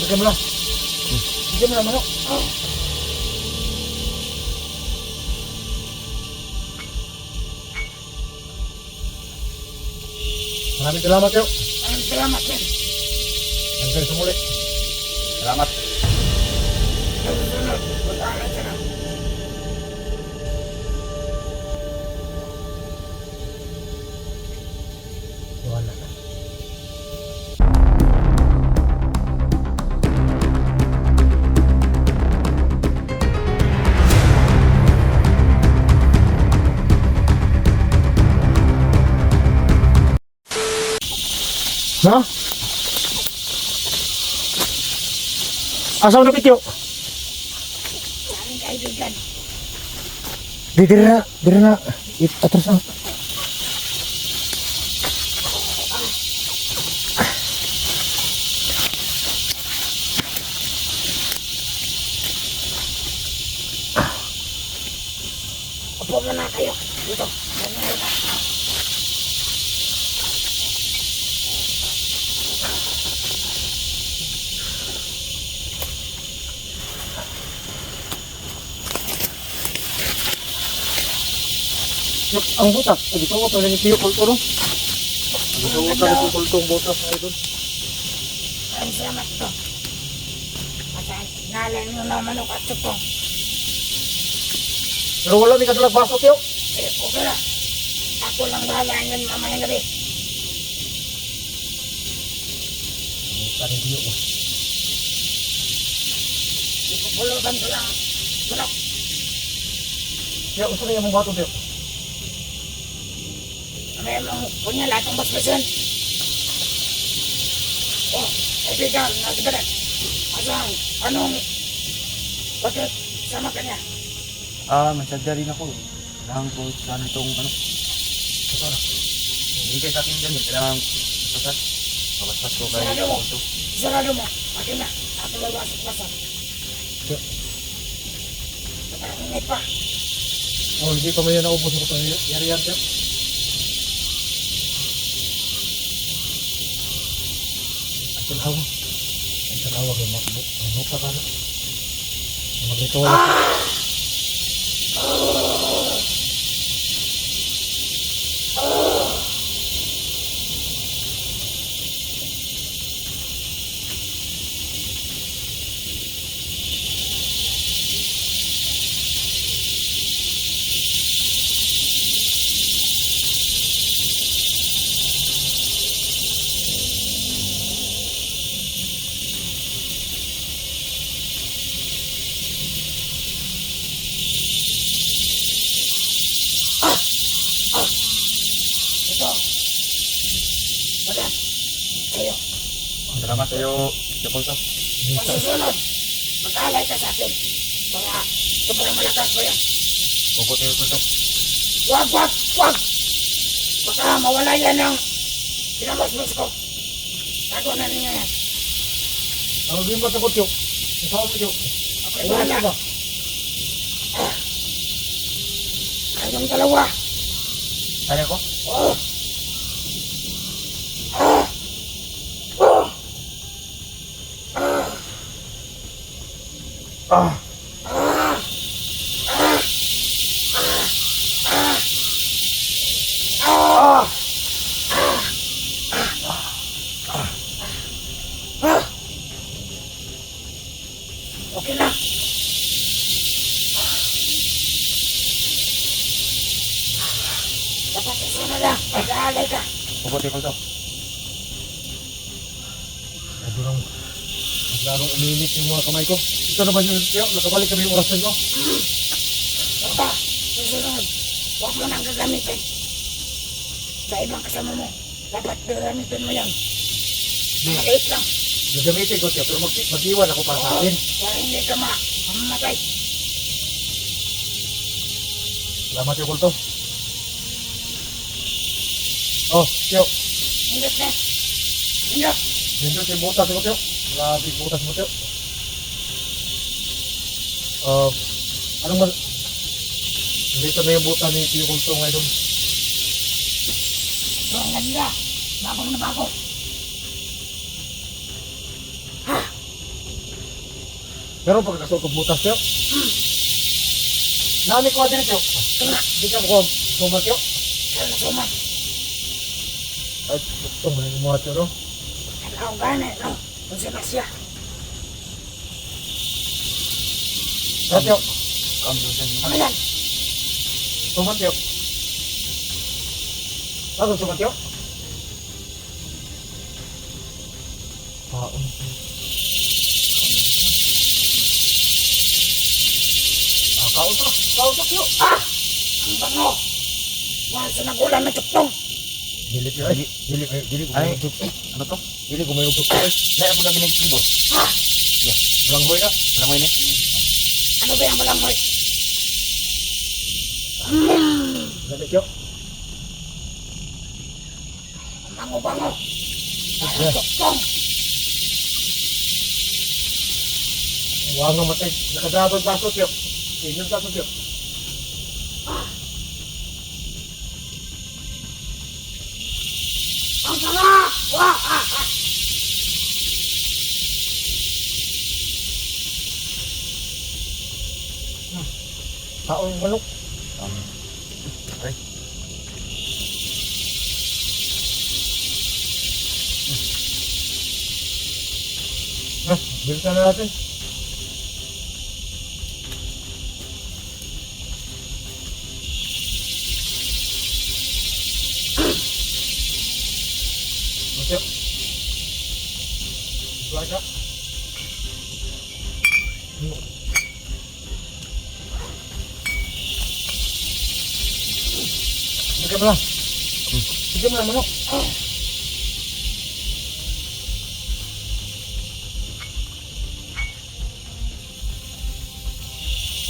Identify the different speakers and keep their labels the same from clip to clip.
Speaker 1: Bigyan mo lang. Bigyan mo lang, manok. Maraming salamat kayo.
Speaker 2: Maraming salamat din.
Speaker 1: Hanggang sa muli. Salamat.
Speaker 2: Sa susunod, mag-aalay ka na.
Speaker 1: Wala na. Ha? Asa na pityo?
Speaker 2: Maraming kaibigan.
Speaker 1: Dira na. Atras na.
Speaker 2: Upo muna kayo. Dito. Ganyan ka.
Speaker 1: Ang butas. Dito ko pala ni Tiyo Kulto, no? Dito ko pala ni Kulto ang butas na ito.
Speaker 2: Maraming salamat ito. At nalay nyo na manok at tsukong.
Speaker 1: Pero wala may kadalag baso, Tiyo.
Speaker 2: Eh, okay lang. Ako lang bahala ngayon mamayang gabi.
Speaker 1: Tani Tiyo ba?
Speaker 2: Ipupulutan ko lang. Manok.
Speaker 1: Tiyo, gusto na yung mga bato, Tiyo.
Speaker 2: May mga punya lahat ng basbasan. Oh, kaibigan, nagdadat. Asang, anong, bakit sama ka niya?
Speaker 3: Masadya rin ako. Kailangan ko sana itong
Speaker 1: Ito na.
Speaker 3: hindi kayo sa akin dyan. Kailangan masasad. Mabasbas ko kayo.
Speaker 2: Sarado mo. Sarado mo. Akin na. Ako labas-basan.
Speaker 1: Tiyo.
Speaker 2: Nakainit pa.
Speaker 1: Oh, hindi pa may naubos ako tayo. Yari-yari, Tiyo. Ang hawa. Ang hawa. Ang muka ka na. Maglito wala.
Speaker 2: Ito. Madam. Sa'yo.
Speaker 3: Salamat sa'yo. Yapulto.
Speaker 2: Masusunod. Mag-alay ka sa akin. Mga sobrang malakas ko yan.
Speaker 3: Opo sa'yo, Yapulto.
Speaker 2: Wag, wag, wag! Baka mawala yan ng pinabasbas ko. Tago na ninyo yan.
Speaker 1: Ang limbat ako, Tiyo. Isawa mo, Tiyo.
Speaker 2: Ako'y
Speaker 1: Wala
Speaker 2: bahala.
Speaker 1: ba?
Speaker 2: Kayong dalawa.
Speaker 3: Kaya ko?
Speaker 2: Oh. Ah. Oh. Ah.
Speaker 1: Ah!
Speaker 2: Ah. Ah. Ah. Ah. Okay na. Dapat isa na lang. Mag-aalay ka.
Speaker 3: Opo, Yapulto.
Speaker 1: Naglarong umiinit yung mga kamay ko. Ito naman yung Tiyo. Nakabalik kami yung orasan ko.
Speaker 2: Basta, susunod. Huwag mo nang gagamitin. Sa ibang kasama mo. Dapat gagamitin mo yan. Maliit lang.
Speaker 1: Gagamitin ko, Tiyo. Pero mag-iwan ako para sa akin.
Speaker 2: Para hindi ka mamatay.
Speaker 1: Salamat, Tiyo Kulto. Oh, Tiyo.
Speaker 2: Hindot na. Hindot.
Speaker 1: Dito yung butas mo, Tiyo. Grabe yung butas mo, Tiyo. Anong mas... Dito na yung butas ni Tiyo Kulto ngayon.
Speaker 2: Ito ang ganda. Bagong na bago. Ha?
Speaker 1: Pero pagkasot ko butas yo. Nami ko din yo.
Speaker 2: Tuna,
Speaker 1: Di ka mo sumat yo.
Speaker 2: kaya na suman.
Speaker 1: Ay, ito mo yung mga no?
Speaker 2: Kailangan gana, no? Kung sila siya.
Speaker 1: Sumat yo.
Speaker 3: Come to send
Speaker 2: Ano yan?
Speaker 1: Sumat yo. Ano sumat yo? Kautok yo.
Speaker 2: Ah! Ang bango! Mahal sa nagulan na tuktong.
Speaker 1: Dili ko
Speaker 3: Ay.
Speaker 1: may ugtok.
Speaker 3: Ano to?
Speaker 1: Dili ko may ugtok. Ay,
Speaker 3: Dahil ako lagi nagtribo.
Speaker 2: Ah!
Speaker 1: walang boy na.
Speaker 3: Alam mo yun eh?
Speaker 2: Ano ba yung malamhoy?
Speaker 1: Lamig yo.
Speaker 2: Ang bango-bango. Dahil
Speaker 1: Yeah.
Speaker 2: tuktong.
Speaker 1: Huwag nga matay. Nakadabag basot yo. Inyong basot yo.
Speaker 2: Ang sarap! Wah! Ah! Ah!
Speaker 1: Taong manok.
Speaker 3: Ay.
Speaker 1: Bilisan na natin. Masuk. Buat tak? Bigyan mo lang. Bigyan mo lang manok.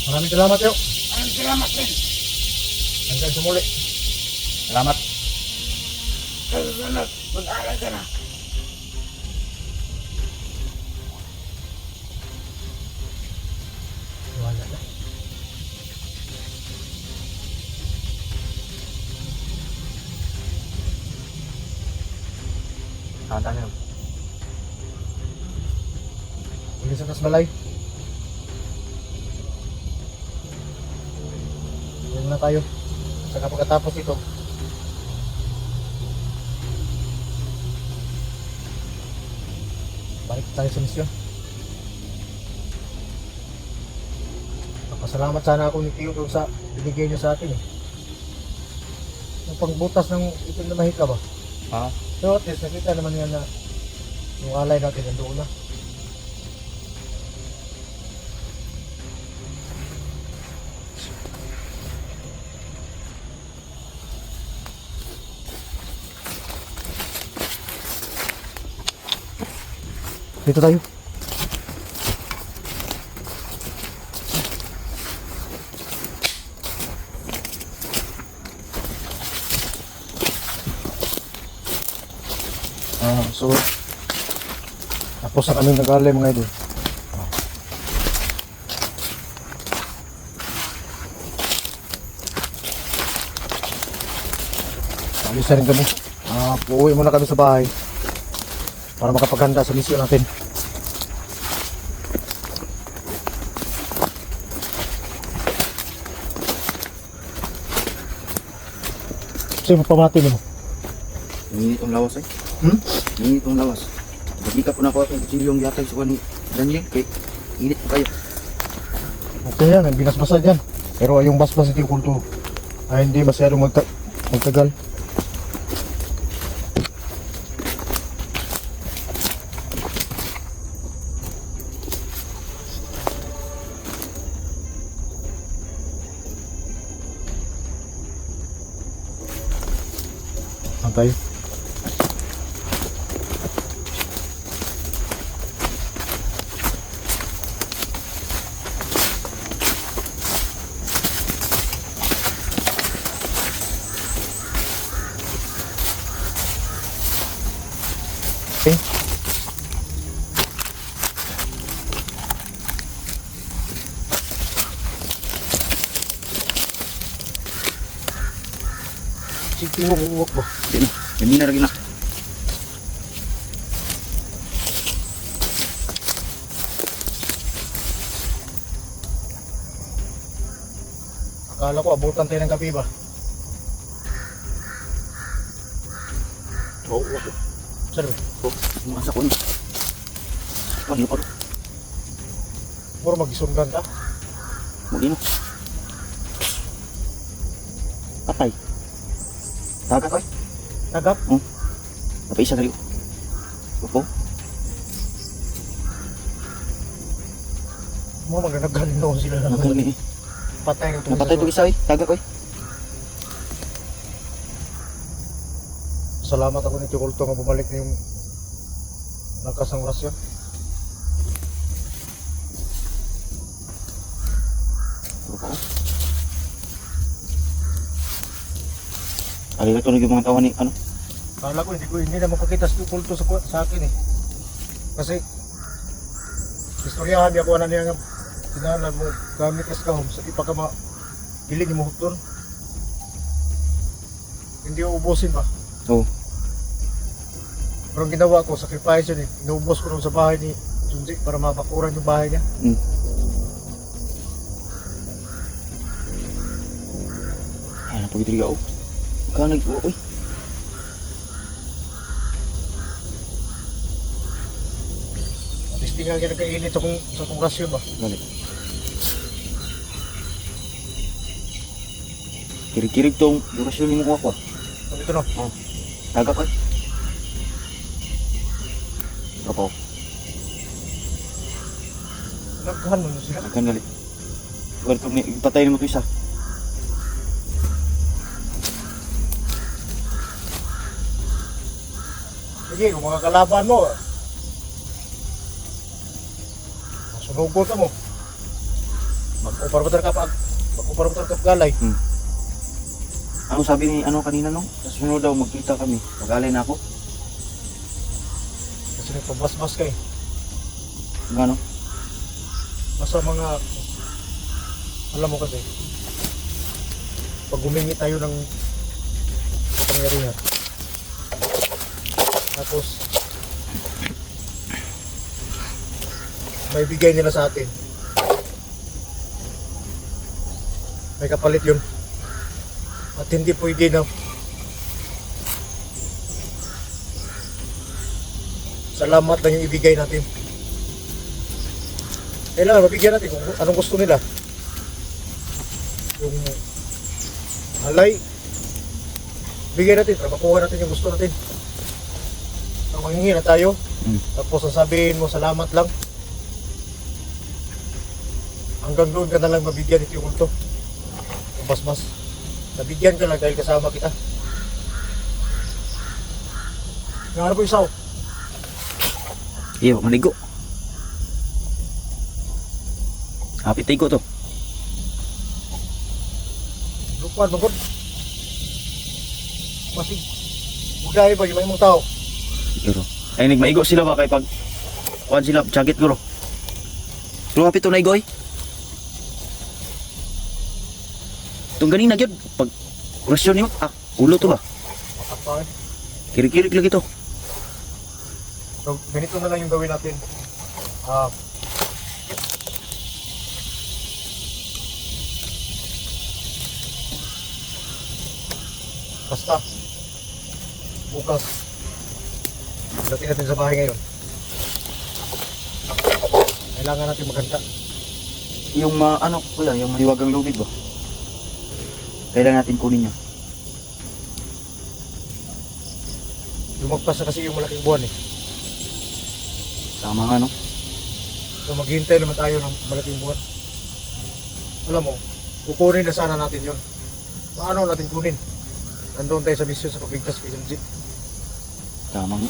Speaker 1: Maraming salamat yo.
Speaker 2: Ang salamat din.
Speaker 1: Hanggang sa muli.
Speaker 3: Salamat.
Speaker 2: Sa susunod, mag-aaral ka na.
Speaker 1: Wala na.
Speaker 3: Kanta nyo.
Speaker 1: Uli sa Tasbalay. Yan na tayo. Saka pagkatapos ito, balik tayo sa misyon. Napasalamat sana ako ni Tio doon sa binigay niyo sa atin eh. Yung pangbutas ng itim na mahika ba?
Speaker 3: Ha?
Speaker 1: So at least nakita naman yan na yung alay natin nandoon na. Dito tayo. So tapos na kami nag-alay mga idol. Alis na rin kami. Uuwi muna kami sa bahay para makapaghanda sa misyon natin. Sino pamati mo?
Speaker 3: Ini itong lawas eh.
Speaker 1: Hmm?
Speaker 3: Ini itong lawas. Hindi ka po na ako itong kutsilyong yatay sa ni Daniel. Kay init po kayo.
Speaker 1: Okay yan, ang binasbasa dyan. Pero yung basbas ito yung kulto ay hindi masyadong magtagal. Tayo. Okay. Sige mo buwak ba?
Speaker 3: Hindi na. Hindi na rin na.
Speaker 1: Akala ko abutan tayo ng gabi ba?
Speaker 3: Oo, oo.
Speaker 1: Sir,
Speaker 3: Oo, umasa ko ni. Ano pa ro?
Speaker 1: mura magisundan ka.
Speaker 3: Muli no. Patay. Taga ko eh.
Speaker 1: Nagap.
Speaker 3: Napaisa na rin. Opo.
Speaker 1: Mura maganagaling noon sila na.
Speaker 3: Magaling eh.
Speaker 1: Patay ng
Speaker 3: Napatay ito isa eh. Taga ko eh.
Speaker 1: Salamat ako nito kulto nga bumalik na yung nakasang orasyon.
Speaker 3: Opo. Alila ko yung mga tawa ni ano.
Speaker 1: Kala ko hindi na mapakita sa kulto sa akin eh. Kasi istoryahan niya ko na niya nga sinalan mo gamit kas kahom sa ipa ka piling mo huton. Hindi uubusin ba?
Speaker 3: Oo.
Speaker 1: Pero ang ginawa ko, sacrifice yun eh. Inuubos ko rin sa bahay ni Junji para mabakuran yung bahay niya.
Speaker 3: Ay, napagitiliga ako. Magkano nag-uwa ko eh.
Speaker 1: At least tingnan ka nagkainit sa kong rasyon ba?
Speaker 3: Galit. Kirig-kirig tong durasyon mo ko ako.
Speaker 1: So ito no.
Speaker 3: Taga ko eh. Opo.
Speaker 1: Nagkahan mo siya.
Speaker 3: Akan galit. Huwag ito, patayin mo ito isa.
Speaker 1: Sige, kung mga kalaban mo, sunugot mo. Mag-upar-upar ka galay.
Speaker 3: Ano sabi ni ano kanina no? Sa sunod daw magkita kami. Mag-alay na ako.
Speaker 1: Kasi nagpabas-bas ka eh.
Speaker 3: Gano?
Speaker 1: Basta mga, alam mo kasi, pag humingi tayo ng kapangyarihan, tapos, may bigay nila sa atin. May kapalit yun. At hindi pwede na salamat lang yung ibigay natin. Kailangan mabigyan natin kung anong gusto nila. Yung alay, bigyan natin para makuha natin yung gusto natin. Ang manghingi na tayo, tapos sasabihin mo salamat lang. Hanggang doon ka na lang mabigyan ito yung kulto. Bas-bas. Nabigyan ka lang dahil kasama kita. Nga po isaw.
Speaker 3: Iyo, maligo. Hapit tayo ko to.
Speaker 1: Lupan, magod. Masig. Buday ba yung may mong tao?
Speaker 3: Siguro. Ay, nagmaigo sila ba kay pag kuhan sila, jacket ko ro. Pero hapit to na igoy. Itong ganina gyud pag orasyon nimo, ulo to ba?
Speaker 1: Makapangin.
Speaker 3: Kirig-kirig lagi to.
Speaker 1: So, ganito na lang yung gawin natin. Basta, bukas, dating natin sa bahay ngayon. Kailangan natin maganda.
Speaker 3: Yung ano kuya, yung maliwagang lubid ba? Kailangan natin kunin niya.
Speaker 1: Lumagpas na kasi yung malaking buwan eh.
Speaker 3: Tama nga no.
Speaker 1: So maghihintay naman tayo ng malaking buwan. Alam mo, kukunin na sana natin yun. Paano natin kunin? Nandun tayo sa misyon sa pagligtas kay Junji.
Speaker 3: Tama nga.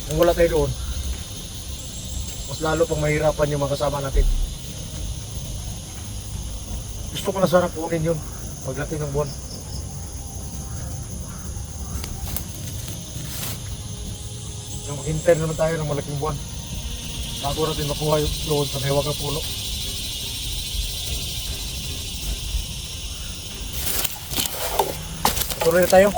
Speaker 1: Kung wala tayo doon, mas lalo pang mahirapan yung mga kasama natin. Gusto ko na sana kunin yun pagdating ng buwan. So maghintay naman tayo ng malaking buwan bago natin makuha yung doon sa may wagang puno. Tuloy na tayo.